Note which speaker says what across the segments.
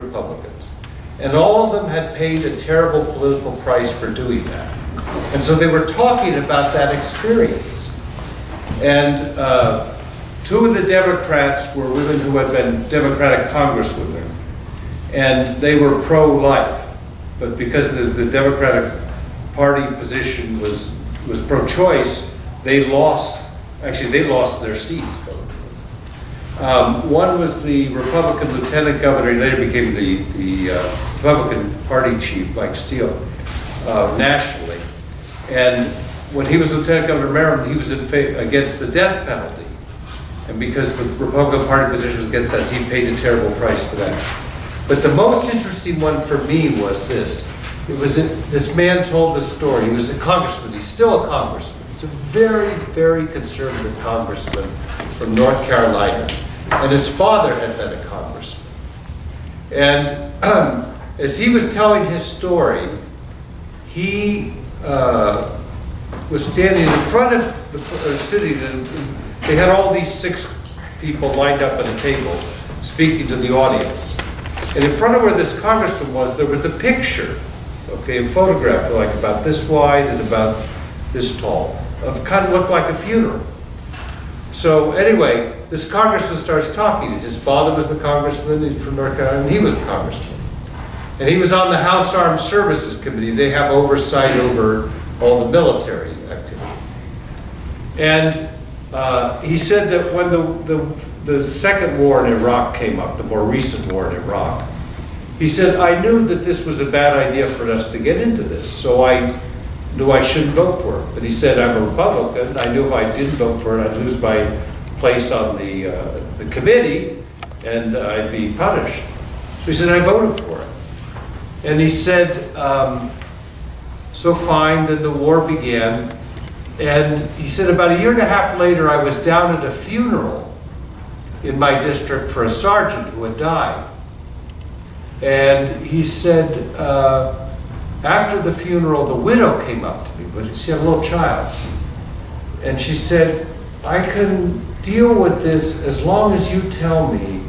Speaker 1: Republicans. And all of them had paid a terrible political price for doing that. And so they were talking about that experience. And two of the Democrats were women who had been Democratic congresswomen. And they were pro-life. But because the Democratic Party position was pro-choice, they lost their seats. One was the Republican lieutenant governor. He later became the Republican Party chief, Mike Steele, nationally. And when he was lieutenant governor of Maryland, he was against the death penalty. And because the Republican Party position was against that, he paid a terrible price for that. But the most interesting one for me was this. This man told the story. He was a congressman. He's still a congressman. He's a very, very conservative congressman from North Carolina. And his father had been a congressman. And as he was telling his story, he was standing in front of the city. They had all these 6 people lined up at a table speaking to the audience. And in front of where this congressman was, there was a picture, okay, a photograph like about this wide and about this tall, of kind of looked like a funeral. So anyway, this congressman starts talking. His father was the congressman, he's from North Carolina, and he was the congressman. And he was on the House Armed Services Committee. They have oversight over all the military activity. And he said that when the second war in Iraq came up, the more recent war in Iraq, he said, I knew that this was a bad idea for us to get into this, so I knew I shouldn't vote for it. But he said, I'm a Republican. I knew if I didn't vote for it, I'd lose my place on the committee, and I'd be punished. So he said, I voted for it. And he said, so fine, then the war began. And he said, about a year and a half later, I was down at a funeral in my district for a sergeant who had died. And he said, after the funeral, the widow came up to me, but she had a little child. And she said, I can deal with this as long as you tell me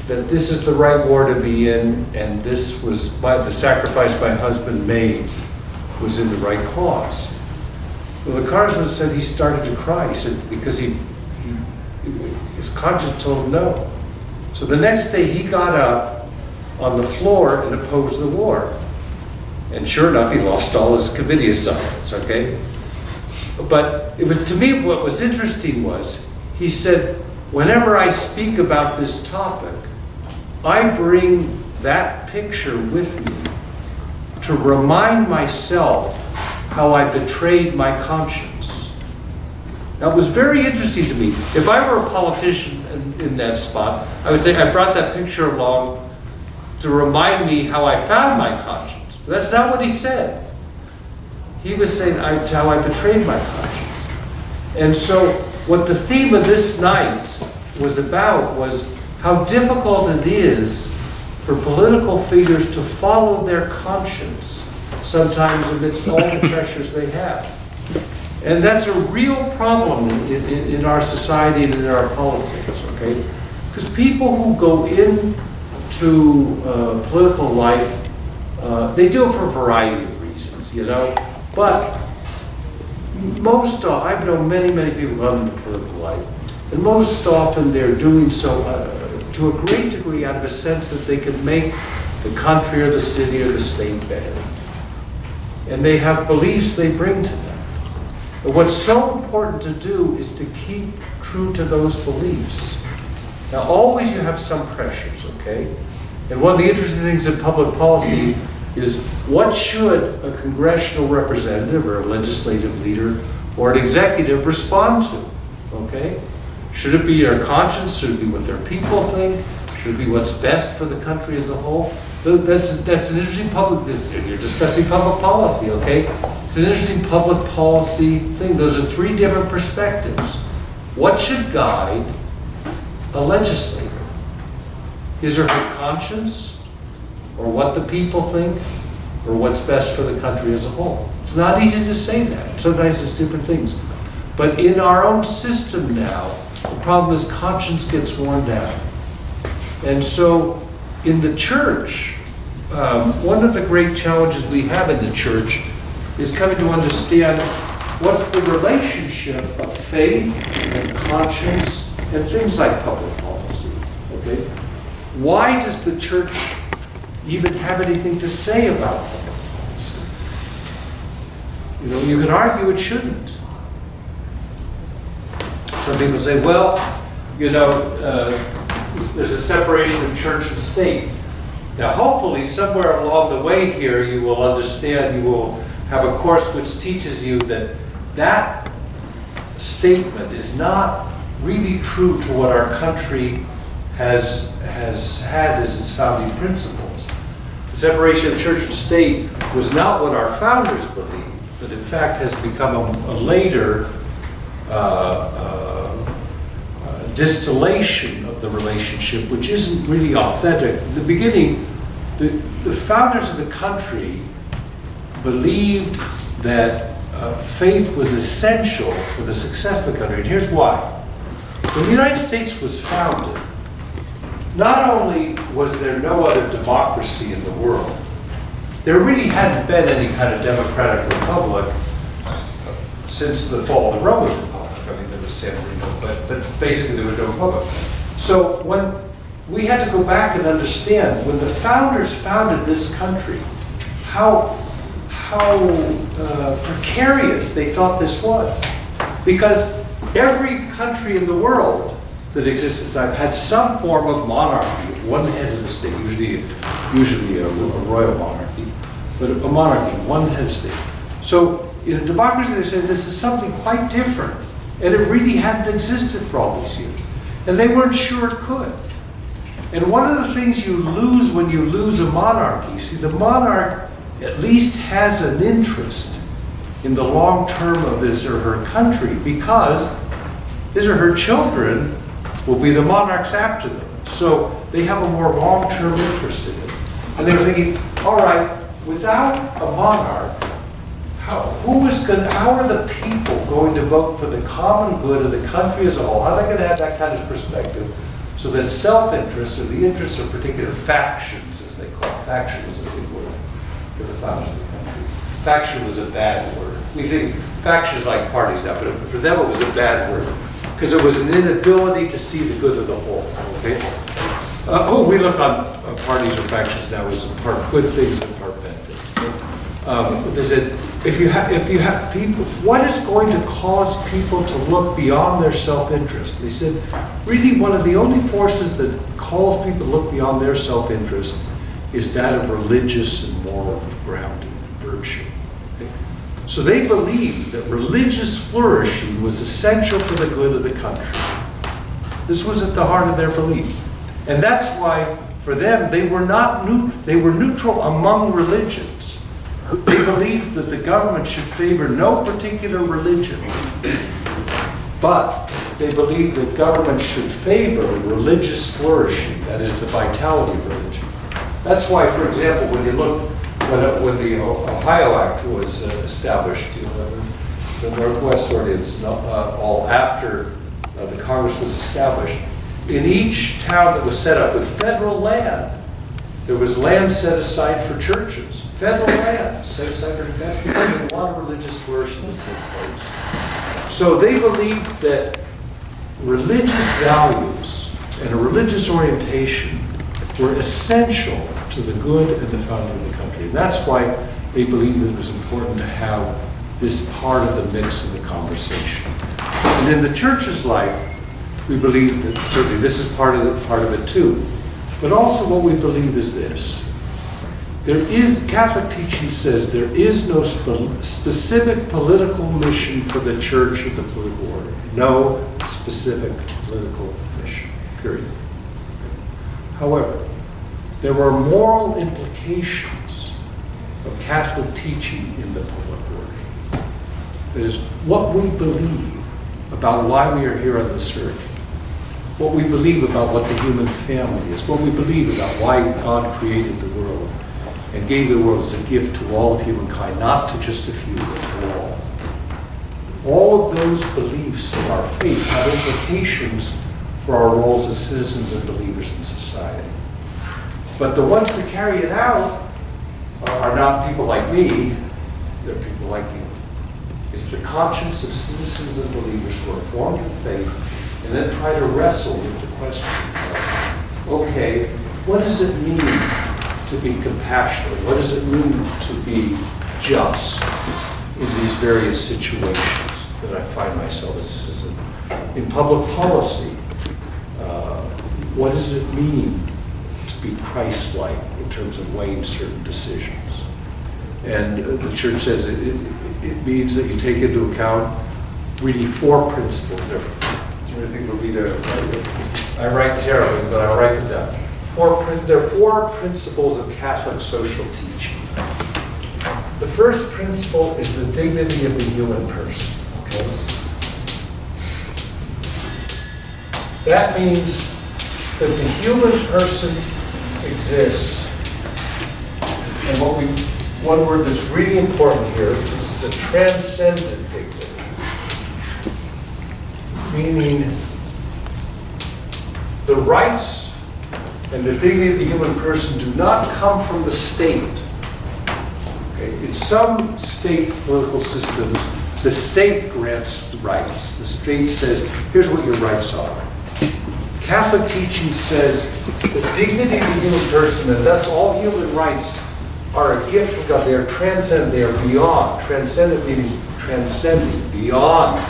Speaker 1: that this is the right war to be in, and this was the sacrifice my husband made was in the right cause. Well, the congressman said he started to cry. He said because his conscience told him no. So the next day he got up on the floor and opposed the war. And sure enough, he lost all his committee assignments, okay? But it was, to me, what was interesting was, he said, whenever I speak about this topic, I bring that picture with me to remind myself how I betrayed my conscience. That was very interesting to me. If I were a politician in that spot, I would say I brought that picture along to remind me how I found my conscience. But that's not what he said. He was saying how I betrayed my conscience. And so what the theme of this night was about was how difficult it is for political figures to follow their conscience, sometimes amidst all the pressures they have. And that's a real problem in our society and in our politics, okay? Because people who go into political life, they do it for a variety of reasons, you know? But I've known many, many people who come into political life, and most often they're doing so to a great degree out of a sense that they can make the country or the city or the state better. And they have beliefs they bring to them. But what's so important to do is to keep true to those beliefs. Now, always you have some pressures, okay? And one of the interesting things in public policy is what should a congressional representative or a legislative leader or an executive respond to, okay? Should it be their conscience? Should it be what their people think? Should it be what's best for the country as a whole? That's an interesting you're discussing public policy, okay? It's an interesting public policy thing. Those are 3 different perspectives. What should guide a legislator? His or her conscience? Or what the people think? Or what's best for the country as a whole? It's not easy to say that. Sometimes it's different things. But in our own system now, the problem is conscience gets worn down. And so in the church, one of the great challenges we have in the church is coming to understand what's the relationship of faith and conscience and things like public policy, okay? Why does the church even have anything to say about public policy? You know, you could argue it shouldn't. Some people say, well, you know, there's a separation of church and state. Now, hopefully, somewhere along the way here, you will understand, you will have a course which teaches you that that statement is not really true to what our country has had as its founding principles. The separation of church and state was not what our founders believed, but in fact has become a later distillation of the relationship, which isn't really authentic. In the beginning, the founders of the country believed that faith was essential for the success of the country, and here's why. When the United States was founded, not only was there no other democracy in the world, there really hadn't been any kind of democratic republic since the fall of the Roman Republic. I mean, there was San Marino, but basically there was no republic. So when we had to go back and understand, when the founders founded this country, how precarious they thought this was. Because every country in the world that exists at the time had some form of monarchy at one head of the state, usually a royal monarchy, but a monarchy, one head of state. So in a democracy, they said this is something quite different, and it really hadn't existed for all these years. And they weren't sure it could. And one of the things you lose when you lose a monarchy, see, the monarch at least has an interest in the long term of his or her country, because his or her children will be the monarchs after them. So they have a more long-term interest in it. And they were thinking, all right, without a monarch, how are the people going to vote for the common good of the country as a whole? How are they going to have that kind of perspective so that self-interest, or the interests of particular factions, as they call it, faction was a big word for the founders of the country. Faction was a bad word. We think factions like parties now, but for them it was a bad word, because it was an inability to see the good of the whole, okay? We look on parties or factions now as part good things and part bad things. They said, if you have people, what is going to cause people to look beyond their self-interest? They said, really one of the only forces that calls people to look beyond their self-interest is that of religious and moral grounding and virtue. Okay? So they believed that religious flourishing was essential for the good of the country. This was at the heart of their belief. And that's why, for them, they were neutral among religions. They believed that the government should favor no particular religion, but they believed that government should favor religious flourishing, that is, the vitality of religion. That's why, for example, when you look, when the Ohio Act was established, you know, the Northwest Ordinance, all after the Congress was established, in each town that was set up with federal land, there was land set aside for churches. Federal land set aside for churches. Because a lot of religious flourishing that's in place. So they believed that religious values and a religious orientation were essential to the good and the founding of the country. And that's why they believed that it was important to have this part of the mix of the conversation. And in the church's life, we believe that certainly this is part of it too. But also what we believe is this. Catholic teaching says there is no specific political mission for the church or the political order. No specific political mission, period. However, there are moral implications of Catholic teaching in the public order. That is, what we believe about why we are here on this earth, what we believe about what the human family is, what we believe about why God created the world and gave the world as a gift to all of humankind, not to just a few, but to all. All of those beliefs of our faith have implications for our roles as citizens and believers in society. But the ones to carry it out are not people like me, they're people like you. It's the conscience of citizens and believers who are formed in faith and then try to wrestle with the question of, okay, what does it mean to be compassionate? What does it mean to be just in these various situations that I find myself as a citizen? In public policy, what does it mean to be Christ-like in terms of weighing certain decisions? And the church says it means that you take into account really 4 principles. Is there anything for me to write? I write terribly, but I'll write them down. There are 4 principles of Catholic social teaching. The first principle is the dignity of the human person. Okay? That means that the human person exists, and one word that's really important here is the transcendent dignity, meaning the rights and the dignity of the human person do not come from the state. Okay? In some state political systems, the state grants rights. The state says, here's what your rights are. Catholic teaching says the dignity of the human person, and thus all human rights, are a gift from God. They are transcendent, they are beyond. Transcendent meaning transcending, beyond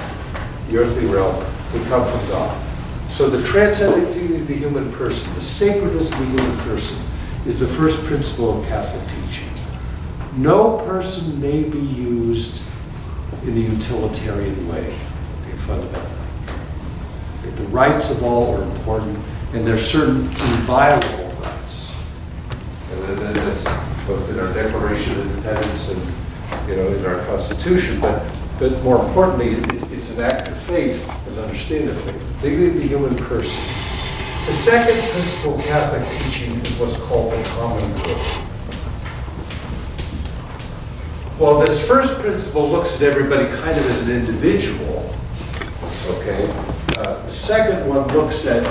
Speaker 1: the earthly realm. They come from God. So the transcendent dignity of the human person, the sacredness of the human person, is the first principle of Catholic teaching. No person may be used in a utilitarian way, okay, fundamentally. Okay, the rights of all are important, and there are certain inviolable rights. And then that's both in our Declaration of Independence and in our Constitution, but more importantly, it's an act of faith and understanding of faith. Dignity of the human person. The second principle of Catholic teaching is what's called the common good. Well, this first principle looks at everybody kind of as an individual, okay? The second one looks at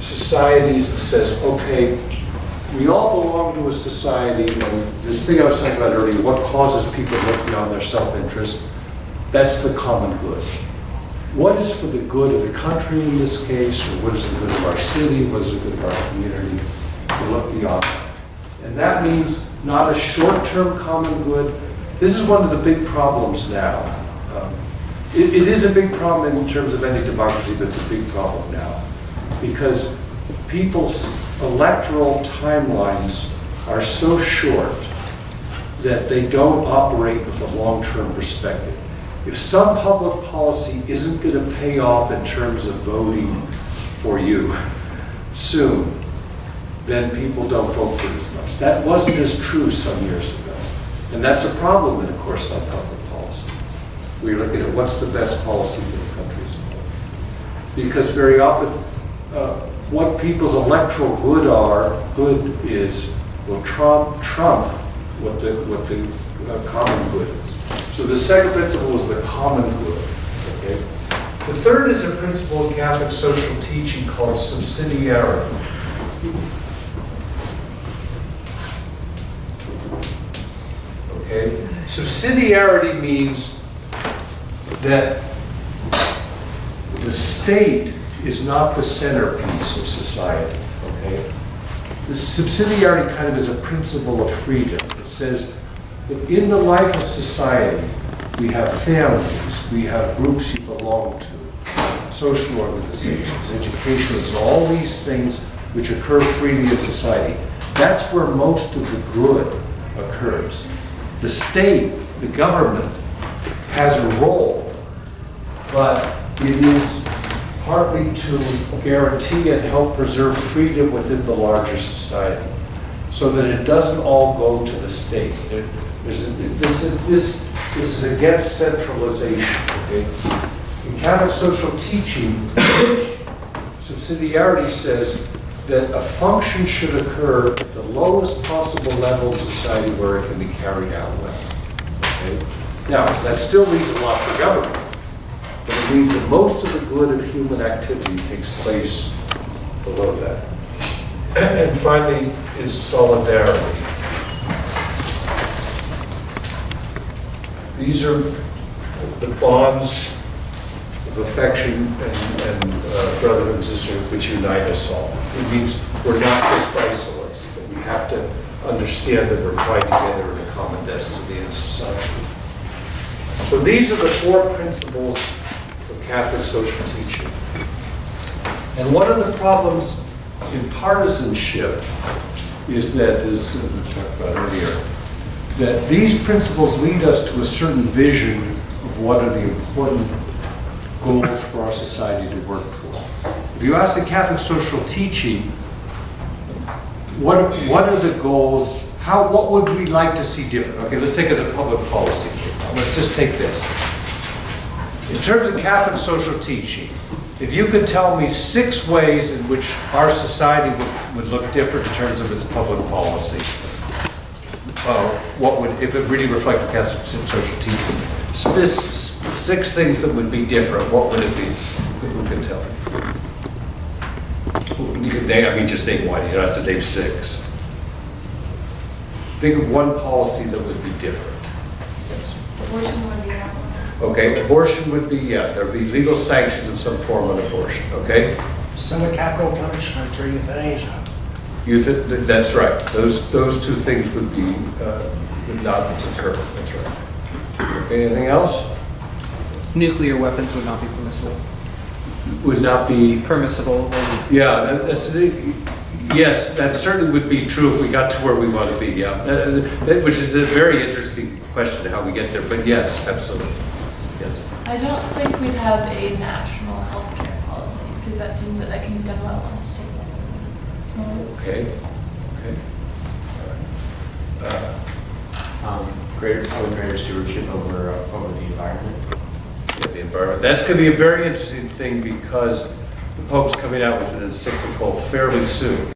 Speaker 1: societies and says, okay, we all belong to a society, and this thing I was talking about earlier, what causes people to look beyond their self-interest, that's the common good. What is for the good of the country in this case, or what is the good of our city, what is the good of our community, to look beyond that. And that means not a short-term common good. This is one of the big problems now. It is a big problem in terms of any democracy, but it's a big problem now. Because people's electoral timelines are so short that they don't operate with a long-term perspective. If some public policy isn't going to pay off in terms of voting for you soon, then people don't vote for it as much. That wasn't as true some years ago. And that's a problem in a course like public policy. We're looking at what's the best policy for the country as a whole. Because very often, what people's electoral good is will trump what the common good is. So the second principle is the common good. Okay? The third is a principle of Catholic social teaching called subsidiarity. Okay? Subsidiarity means that the state is not the centerpiece of society. Okay? The subsidiarity kind of is a principle of freedom. It says that in the life of society, we have families, we have groups you belong to, social organizations, educations, all these things which occur freely in society. That's where most of the good occurs. The state, the government, has a role, but it is partly to guarantee and help preserve freedom within the larger society, so that it doesn't all go to the state. This is against centralization. Okay? In Catholic social teaching, subsidiarity says that a function should occur at the lowest possible level in society where it can be carried out well. Okay? Now, that still leaves a lot for government, but it means that most of the good of human activity takes place below that. And finally, is solidarity. These are the bonds of affection and brotherhood and sisterhood which unite us all. It means we're not just isolates, but we have to understand that we're tied together in a common destiny in society. So these are the 4 principles of Catholic social teaching. And one of the problems in partisanship is that, as we talked about earlier, that these principles lead us to a certain vision of what are the important goals for our society to work toward. If you ask the Catholic social teaching, what are the goals? What would we like to see different? Okay, let's take it as a public policy. Let's just take this. In terms of Catholic social teaching, if you could tell me 6 ways in which our society would look different in terms of its public policy, what would, if it really reflected Catholic social teaching, 6 things that would be different, what would it be? Who can tell me? You can name, I mean, just name one. You don't have to name 6. Think of one policy that would be different. Yes.
Speaker 2: Abortion would be one.
Speaker 1: Okay, abortion would be, there'd be legal sanctions of some form on abortion, okay?
Speaker 3: Some of capital punishment for euthanasia.
Speaker 1: That's right. Those 2 things would be, would not occur, that's right. Okay, anything else?
Speaker 4: Nuclear weapons would not be permissible.
Speaker 1: Would not be,
Speaker 4: Permissible.
Speaker 1: yeah, yes, that certainly would be true if we got to where we want to be, yeah. Which is a very interesting question, how we get there, but yes, absolutely. Yes.
Speaker 2: I don't think we'd have a national healthcare policy because that seems that can be done well on a state level. Small.
Speaker 1: Okay,
Speaker 5: Probably greater stewardship over the environment.
Speaker 1: yeah, the environment. That's going to be a very interesting thing because the Pope's coming out with an encyclical fairly soon.